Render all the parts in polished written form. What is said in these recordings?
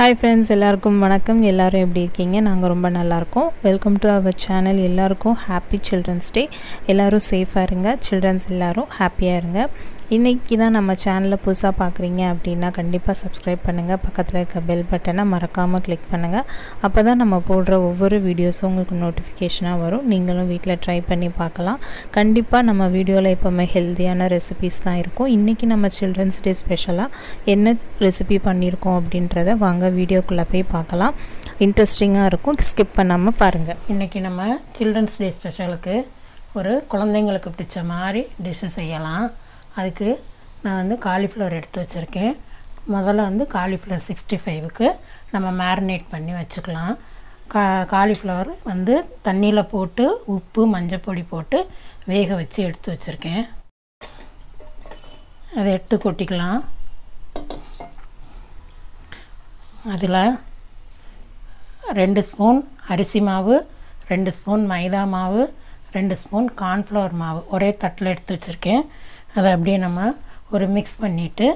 Hi friends, எல்லாருக்கும் வணக்கம். எல்லாரும் எப்படி இருக்கீங்க? நாங்க ரொம்ப நல்லா இருக்கோம். Welcome to our channel. எல்லாருக்கும் happy children's day. எல்லாரும் சேஃபா இருங்க. childrens எல்லாரும் ஹாப்பியா இருங்க. இன்னைக்கு தான் நம்ம சேனலை புதுசா பார்க்குறீங்க அப்படினா கண்டிப்பா subscribe பண்ணுங்க. பக்கத்துல இருக்க bell பட்டனை மறக்காம click பண்ணுங்க. அப்பதான் நம்ம போடுற ஒவ்வொரு வீடியோஸும் உங்களுக்கு நோட்டிஃபிகேஷனா வரும். நீங்களும் வீட்ல ட்ரை பண்ணி பார்க்கலாம். கண்டிப்பா நம்ம வீடியோல எப்பவுமே ஹெல்தியான ரெசிபீஸ் தான் இருக்கும். இன்னைக்கு நம்ம children's day ஸ்பெஷலா என்ன ரெசிபி பண்ணியிருக்கோம் அப்படின்றத வாங்க வீடியோக்குள்ள போய் பார்க்கலாம். இன்ட்ரஸ்டிங்கா இருக்கும். ஸ்கிப் பண்ணாம பாருங்க. இன்னைக்கு நம்ம children's day ஸ்பெஷலுக்கு ஒரு குழந்தைகளுக்கு பிடிச்ச மாதிரி டிஷ் செய்யலாம். அதுக்கு நான் வந்து காலிஃப்ளவர் எடுத்து வச்சிருக்கேன். முதல்ல வந்து காலிஃப்ளவர் 65க்கு நம்ம மேரினேட் பண்ணி வச்சுக்கலாம். காலிஃப்ளவர் வந்து தண்ணியில போட்டு உப்பு மஞ்சள் பொடி போட்டு வேக வச்சு எடுத்து வச்சிருக்கேன். அதை எடுத்து கொட்டிக்கலாம். அதில் 2 ஸ்பூன் அரிசி மாவு, 2 ஸ்பூன் மைதா மாவு, 2 ஸ்பூன் கார்ன்ஃப்ளவர் மாவு ஒரே தட்டில் எடுத்து வச்சுருக்கேன். அதை அப்படியே நம்ம ஒரு மிக்ஸ் பண்ணிவிட்டு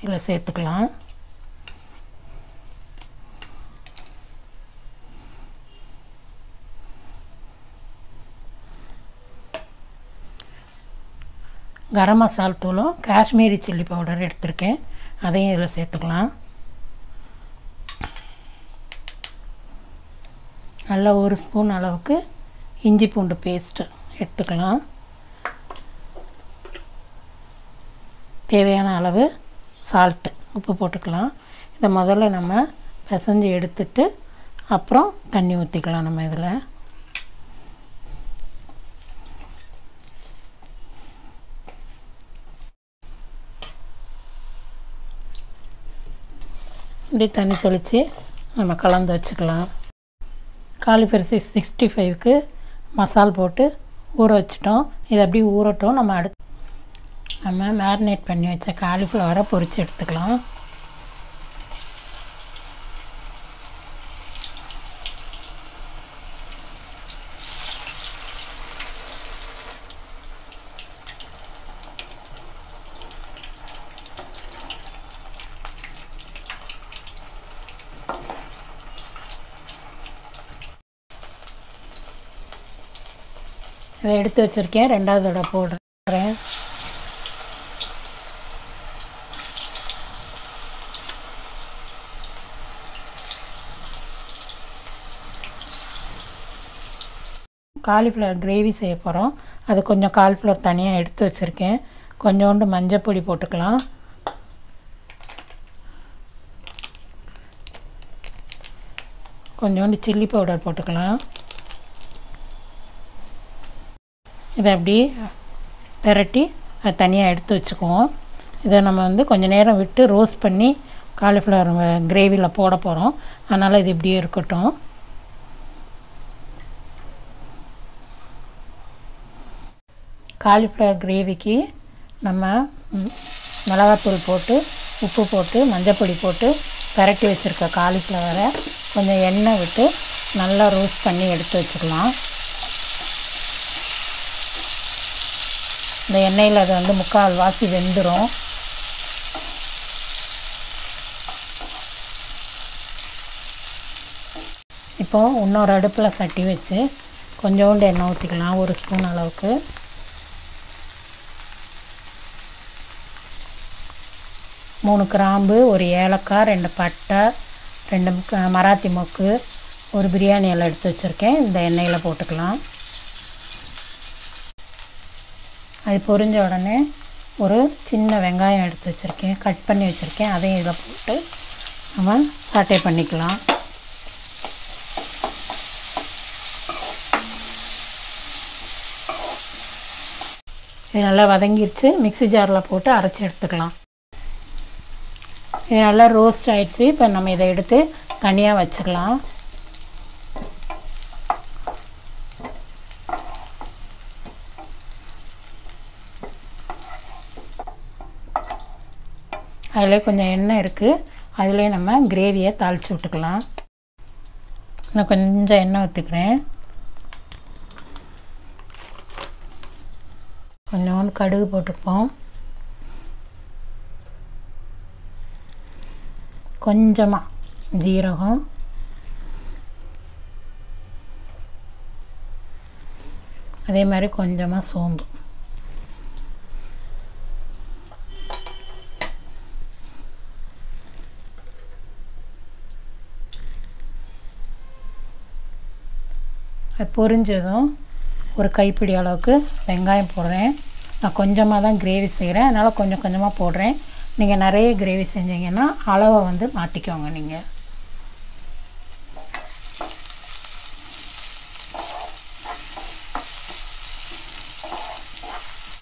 இதில் சேர்த்துக்கலாம். கரம் மசாலா தூளும் காஷ்மீரி சில்லி பவுடர் எடுத்திருக்கேன். அதையும் இதில் சேர்த்துக்கலாம். நல்லா 1 ஸ்பூன் அளவுக்கு இஞ்சி பூண்டு பேஸ்ட்டு எடுத்துக்கலாம். தேவையான அளவு சால்ட்டு உப்பு போட்டுக்கலாம். இதை முதல்ல நம்ம பிசைஞ்சு எடுத்துட்டு அப்புறம் தண்ணி ஊற்றிக்கலாம். நம்ம இதில் இப்படி தண்ணி தெளித்து நம்ம கலந்து வச்சுக்கலாம். காலிஃப்ளவர் 65க்கு மசால் போட்டு ஊற வச்சிட்டோம். இது அப்படியே ஊறட்டும். நம்ம மேரினேட் பண்ணி வச்ச காலிஃப்ளவரை பொரித்து எடுத்துக்கலாம். இதை எடுத்து வச்சுருக்கேன். ரெண்டாவது தடவை போடுறேன். காலிஃப்ளவர் கிரேவி செய்ய போகிறோம். அது கொஞ்சம் காலிஃப்ளவர் தனியாக எடுத்து வச்சுருக்கேன். கொஞ்சோண்டு மஞ்சள் பொடி போட்டுக்கலாம். கொஞ்சோண்டு சில்லி பவுடர் போட்டுக்கலாம். இதை அப்படி பெரட்டி அதை தனியாக எடுத்து வச்சுக்குவோம். இதை நம்ம வந்து கொஞ்சம் நேரம் விட்டு ரோஸ்ட் பண்ணி காலிஃப்ளவர் கிரேவியில் போட போகிறோம். அதனால் இது இப்படியே இருக்கட்டும். காலிஃப்ளவர் கிரேவிக்கு நம்ம மிளகாத்தூள் போட்டு உப்பு போட்டு மஞ்சள் பொடி போட்டு பெரட்டி வச்சுருக்க காலிஃப்ளவரை கொஞ்சம் எண்ணெய் விட்டு நல்லா ரோஸ்ட் பண்ணி எடுத்து வச்சுக்கலாம். இந்த எண்ணெயில் அது வந்து முக்கால் வாசி வெந்துடும். இப்போது இன்னொரு அடுப்பில் சட்டி வச்சு கொஞ்சோண்டு எண்ணெய் ஊற்றிக்கலாம். 1 ஸ்பூன் அளவுக்கு. மூணு கிராம்பு, 1 ஏலக்காய், 2 பட்டை, 2 மராத்தி மொக்கு, 1 பிரியாணி இலை எடுத்து வச்சுருக்கேன். இந்த எண்ணெயில் போட்டுக்கலாம். அது பொரிஞ்ச உடனே ஒரு சின்ன வெங்காயம் எடுத்து வச்சுருக்கேன், கட் பண்ணி வச்சுருக்கேன். அதையும் இதில் போட்டு நம்ம சாட்டே பண்ணிக்கலாம். இது நல்லா வதங்கிடுச்சு. மிக்ஸி ஜாரில் போட்டு அரைச்சி எடுத்துக்கலாம். இது நல்லா ரோஸ்ட் ஆகிடுச்சு. இப்போ நம்ம இதை எடுத்து தனியாக வச்சுக்கலாம். அதில் கொஞ்சம் எண்ணெய் இருக்குது. அதிலே நம்ம கிரேவியை தாளித்து விட்டுக்கலாம். நான் கொஞ்சம் எண்ணெய் ஊற்றிக்கிறேன். கொஞ்சோண்டு கடுகு போட்டுப்போம். கொஞ்சமாக ஜீரகம், அதே மாதிரி கொஞ்சமாக சோம்பு, பொரிஞ்சதும் ஒரு கைப்பிடி அளவுக்கு வெங்காயம் போடுறேன். நான் கொஞ்சமாக தான் கிரேவி செய்கிறேன், அதனால் கொஞ்சம் கொஞ்சமாக போடுறேன். நீங்கள் நிறைய கிரேவி செஞ்சீங்கன்னா அளவை வந்து மாற்றிக்கோங்க. நீங்கள்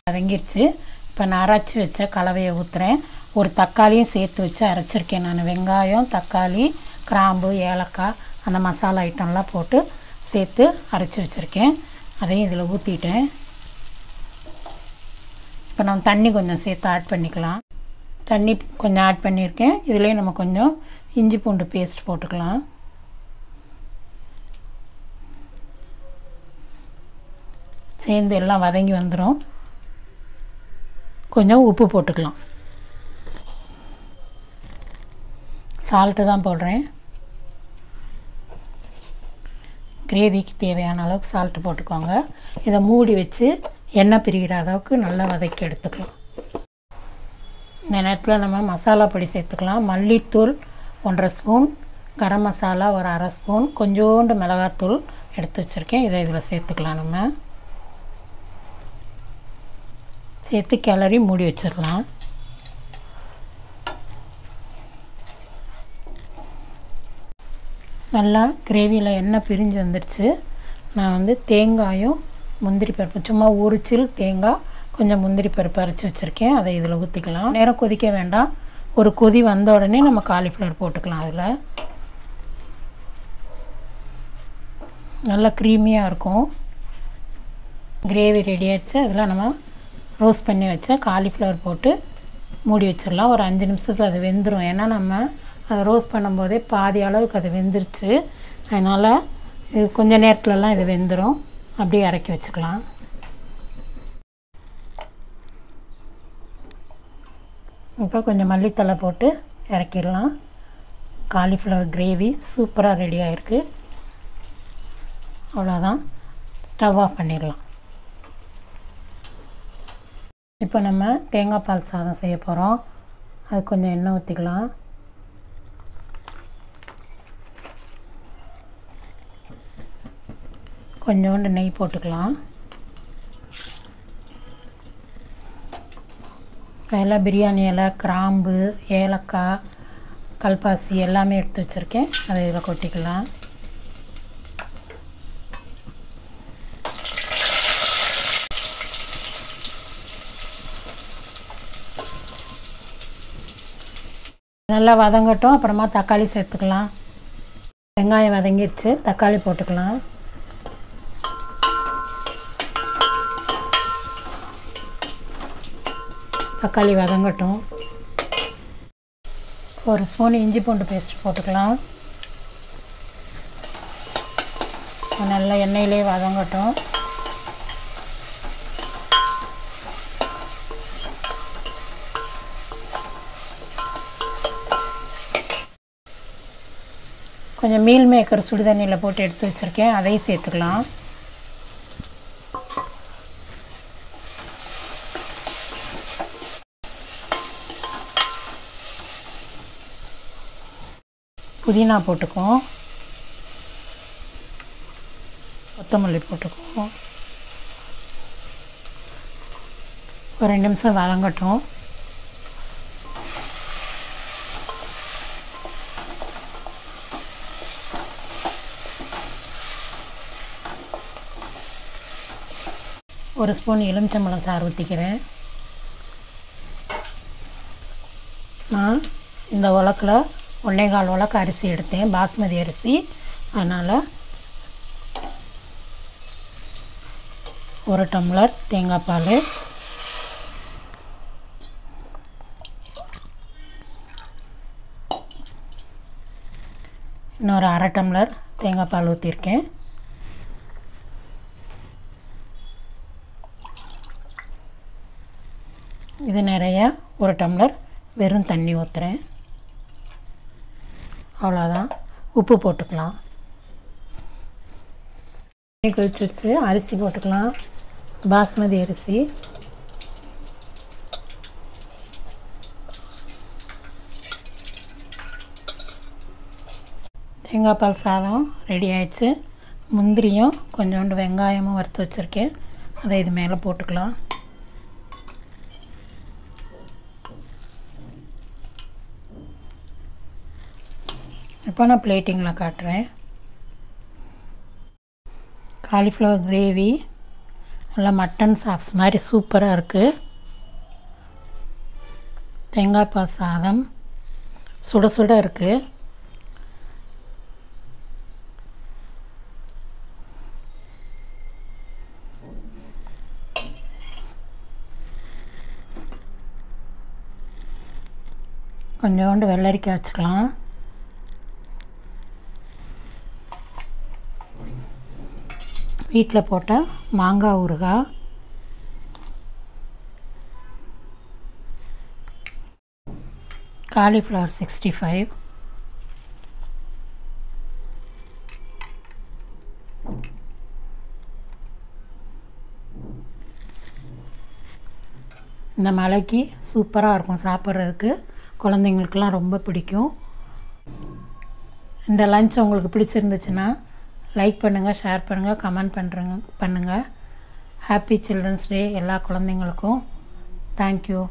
வதங்கிடுச்சு. இப்போ நான் அரைச்சி வச்ச கலவையை ஊற்றுறேன். ஒரு தக்காளியும் சேர்த்து வச்சு அரைச்சிருக்கேன் நான். வெங்காயம், தக்காளி, கிராம்பு, ஏலக்காய் அந்த மசாலா ஐட்டம்லாம் போட்டு சேர்த்து அரைச்சி வச்சுருக்கேன். அதையும் இதில் ஊற்றிட்டேன். இப்போ நம்ம தண்ணி கொஞ்சம் சேர்த்து ஆட் பண்ணிக்கலாம். தண்ணி கொஞ்சம் ஆட் பண்ணியிருக்கேன். இதுலேயே நம்ம கொஞ்சம் இஞ்சி பூண்டு பேஸ்ட் போட்டுக்கலாம். சேர்ந்து எல்லாம் வதங்கி வந்துடும். கொஞ்சம் உப்பு போட்டுக்கலாம். சால்ட்டு தான் போடுறேன். கிரேவிக்கு தேவையான அளவுக்கு சால்ட்டு போட்டுக்கோங்க. இதை மூடி வச்சு எண்ணெய் பிரிகிற அளவுக்கு நல்லா வதக்கி எடுத்துக்கலாம். இந்த நேரத்தில் நம்ம மசாலா பொடி சேர்த்துக்கலாம். மல்லித்தூள் 1.5 ஸ்பூன், கரம் மசாலா ஒரு 1/2 ஸ்பூன், கொஞ்சோண்டு மிளகாத்தூள் எடுத்து வச்சுருக்கேன். இதை இதில் சேர்த்துக்கலாம். நம்ம சேர்த்து கிளறி மூடி வச்சிடலாம். நல்லா கிரேவியில் எண்ணெய் பிரிஞ்சு வந்துடுச்சு. நான் வந்து தேங்காயும் முந்திரி பருப்பு, சும்மா ஒரு சில் தேங்காய், கொஞ்சம் முந்திரி பருப்பு அரைச்சி வச்சுருக்கேன். அதை இதில் ஊற்றிக்கலாம். நேரம் கொதிக்க வேண்டாம். ஒரு கொதி வந்த உடனே நம்ம காலிஃப்ளவர் போட்டுக்கலாம். அதில் நல்லா க்ரீமியாக இருக்கும். கிரேவி ரெடி ஆகிடுச்சு. அதில் நம்ம ரோஸ்ட் பண்ணி வச்ச காலிஃப்ளவர் போட்டு மூடி வச்சிடலாம். ஒரு 5 நிமிஷத்தில் அது வெந்துடும். ஏன்னா நம்ம அதை ரோஸ்ட் பண்ணும்போதே பாதி அளவுக்கு அது வெந்துருச்சு. அதனால் இது கொஞ்சம் நேரத்துலலாம் இது வெந்துடும். அப்படியே இறக்கி வச்சுக்கலாம். இப்போ கொஞ்சம் மல்லித்தலை போட்டு இறக்கிடலாம். காலிஃப்ளவர் கிரேவி சூப்பராக ரெடி ஆகிருக்கு. அவ்வளோதான். ஸ்டவ் ஆஃப் பண்ணிடலாம். இப்போ நம்ம தேங்காய் பால் சாதம் செய்ய போகிறோம். அது கொஞ்சம் எண்ணெய் ஊற்றிக்கலாம். கொஞ்சோண்டு நெய் போட்டுக்கலாம். அதில் பிரியாணி இலை, கிராம்பு, ஏலக்காய், கல்பாசி எல்லாமே எடுத்து வச்சுருக்கேன். அதை இதில் கொட்டிக்கலாம். நல்லா வதங்கட்டும். அப்புறமா தக்காளி சேர்த்துக்கலாம். வெங்காயம் வதங்கிடுச்சு. தக்காளி போட்டுக்கலாம். தக்காளி வதங்கட்டும். 1 ஸ்பூன் இஞ்சி பூண்டு பேஸ்ட் போட்டுக்கலாம். நல்லா எண்ணெயிலே வதங்கட்டும். கொஞ்சம் மீல் மேக்கர் சுடுதண்ணியில் போட்டு எடுத்து வச்சுருக்கேன். அதையும் சேர்த்துக்கலாம். புதினா போட்டுக்குவோம். கொத்தமல்லி போட்டுக்குவோம். ஒரு 2 நிமிஷம் வதங்கட்டும். ஒரு ஸ்பூன் எலுமிச்சம்பழம் சாறு ஊற்றிக்கிறேன். நான் இந்த உலக்கில் 1.25 உலக்கு அரிசி எடுத்தேன், பாஸ்மதி அரிசி. அதனால் 1 டம்ளர் தேங்காய் பால், இன்னொரு 1/2 டம்ளர் தேங்காய் பால் ஊற்றிருக்கேன். இது நிறைய 1 டம்ளர் வெறும் தண்ணி ஊற்றுறேன். அவ்வளோதான். உப்பு போட்டுக்கலாம். கொதிச்சு வச்சு அரிசி போட்டுக்கலாம். பாஸ்மதி அரிசி. தேங்காய் பால் சாதம் ரெடி ஆயிடுச்சு. முந்திரியும் கொஞ்சோண்டு வெங்காயமும் வறுத்து வச்சுருக்கேன், அதை இது மேலே போட்டுக்கலாம். இப்போ நான் பிளேட்டிங்கில் காட்டுறேன். காலிஃப்ளவர் கிரேவி நல்லா மட்டன் சாப்ஸ் மாதிரி சூப்பராக இருக்குது. தேங்காய் பால் சாதம் சுட சுட இருக்குது. கொஞ்சோண்டு வெள்ளரிக்காய் வச்சுக்கலாம். வீட்டில் போட்ட மாங்காய் ஊறுகாய், காலிஃப்ளவர் 65, இந்த மலைக்கு சூப்பராக இருக்கும் சாப்பிட்றதுக்கு. குழந்தைங்களுக்கெல்லாம் ரொம்ப பிடிக்கும். இந்த லஞ்ச் உங்களுக்கு பிடிச்சிருந்துச்சுன்னா லைக் பண்ணுங்கள், ஷேர் பண்ணுங்கள், கமெண்ட் பண்ணுங்கள். ஹாப்பி சில்ட்ரன்ஸ் டே எல்லா குழந்தைங்களுக்கும். தேங்க்யூ.